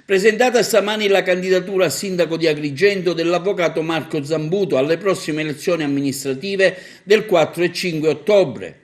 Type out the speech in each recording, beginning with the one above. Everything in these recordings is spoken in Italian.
Presentata stamani la candidatura a sindaco di Agrigento dell'avvocato Marco Zambuto alle prossime elezioni amministrative del 4 e 5 ottobre.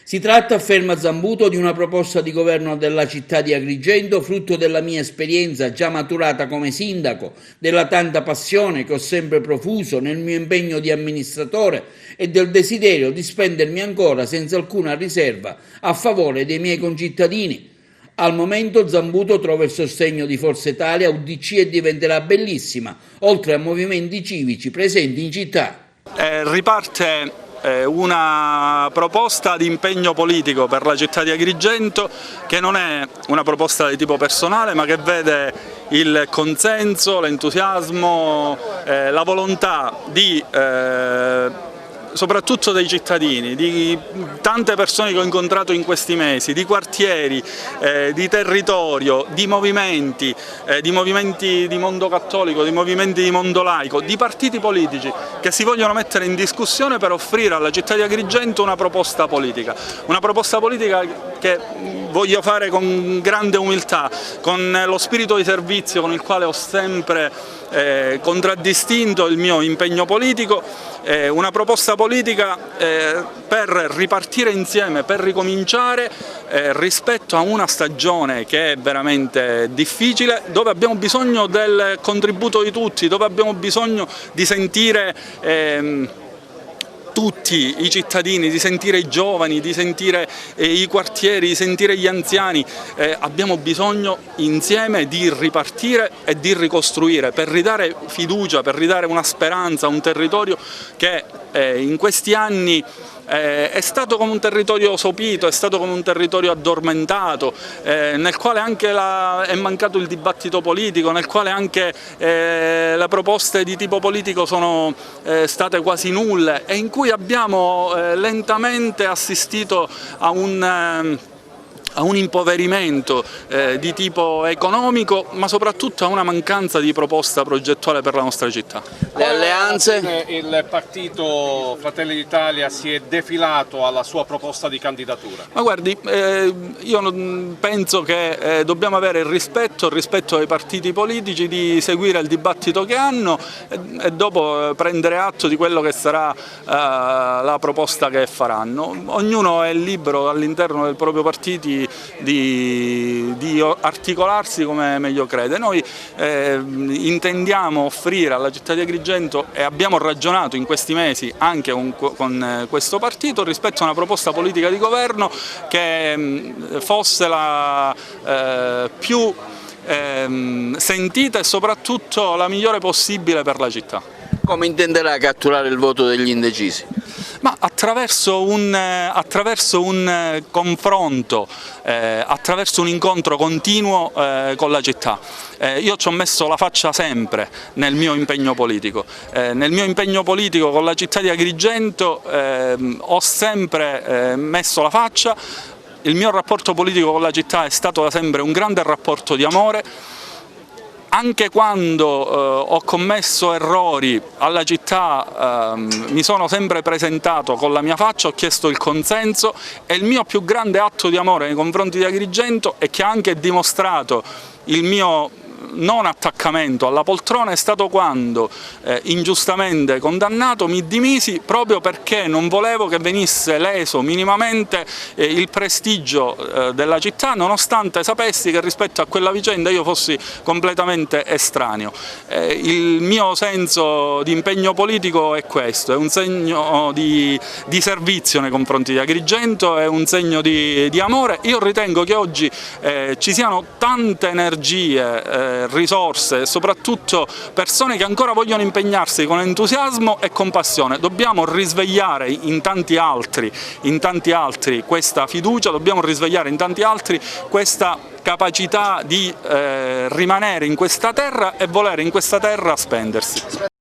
Si tratta, afferma Zambuto, di una proposta di governo della città di Agrigento, frutto della mia esperienza già maturata come sindaco, della tanta passione che ho sempre profuso nel mio impegno di amministratore e del desiderio di spendermi ancora senza alcuna riserva a favore dei miei concittadini. Al momento Zambuto trova il sostegno di Forza Italia, UDC e diventerà bellissima, oltre a movimenti civici presenti in città. Riparte una proposta di impegno politico per la città di Agrigento che non è una proposta di tipo personale, ma che vede il consenso, l'entusiasmo, la volontà di soprattutto dei cittadini, di tante persone che ho incontrato in questi mesi, di quartieri, di territorio, di movimenti di mondo cattolico, di movimenti di mondo laico, di partiti politici che si vogliono mettere in discussione per offrire alla città di Agrigento una proposta politica che voglio fare con grande umiltà, con lo spirito di servizio con il quale ho sempre contraddistinto il mio impegno politico, una proposta politica per ripartire insieme, per ricominciare rispetto a una stagione che è veramente difficile, dove abbiamo bisogno del contributo di tutti, dove abbiamo bisogno di sentire tutti i cittadini, di sentire i giovani, di sentire i quartieri, di sentire gli anziani. Abbiamo bisogno insieme di ripartire e di ricostruire per ridare fiducia, per ridare una speranza a un territorio che in questi anni è stato come un territorio sopito, è stato come un territorio addormentato, nel quale anche è mancato il dibattito politico, nel quale anche le proposte di tipo politico sono state quasi nulle e in cui abbiamo lentamente assistito a un impoverimento di tipo economico, ma soprattutto a una mancanza di proposta progettuale per la nostra città. Le alleanze? Il partito Fratelli d'Italia si è defilato alla sua proposta di candidatura. Ma guardi, io penso che dobbiamo avere il rispetto ai partiti politici, di seguire il dibattito che hanno e dopo prendere atto di quello che sarà la proposta che faranno. Ognuno è libero all'interno del proprio partito di articolarsi come meglio crede. Noi intendiamo offrire alla città di Agrigento, e abbiamo ragionato in questi mesi anche con questo partito, rispetto a una proposta politica di governo che fosse la più sentita e soprattutto la migliore possibile per la città. Come intenderà catturare il voto degli indecisi? Ma attraverso un confronto, attraverso un incontro continuo con la città. Io ci ho messo la faccia sempre nel mio impegno politico. Nel mio impegno politico con la città di Agrigento ho sempre messo la faccia. Il mio rapporto politico con la città è stato da sempre un grande rapporto di amore. Anche quando ho commesso errori alla città mi sono sempre presentato con la mia faccia, ho chiesto il consenso e il mio più grande atto di amore nei confronti di Agrigento, e che ha anche dimostrato il mio non attaccamento alla poltrona, è stato quando, ingiustamente condannato, mi dimisi proprio perché non volevo che venisse leso minimamente il prestigio della città, nonostante sapessi che rispetto a quella vicenda io fossi completamente estraneo. Il mio senso di impegno politico è questo, è un segno di servizio nei confronti di Agrigento, è un segno di amore. Io ritengo che oggi ci siano tante energie, risorse e soprattutto persone che ancora vogliono impegnarsi con entusiasmo e con passione. Dobbiamo risvegliare in tanti altri questa fiducia, dobbiamo risvegliare in tanti altri questa capacità di rimanere in questa terra e volere in questa terra spendersi.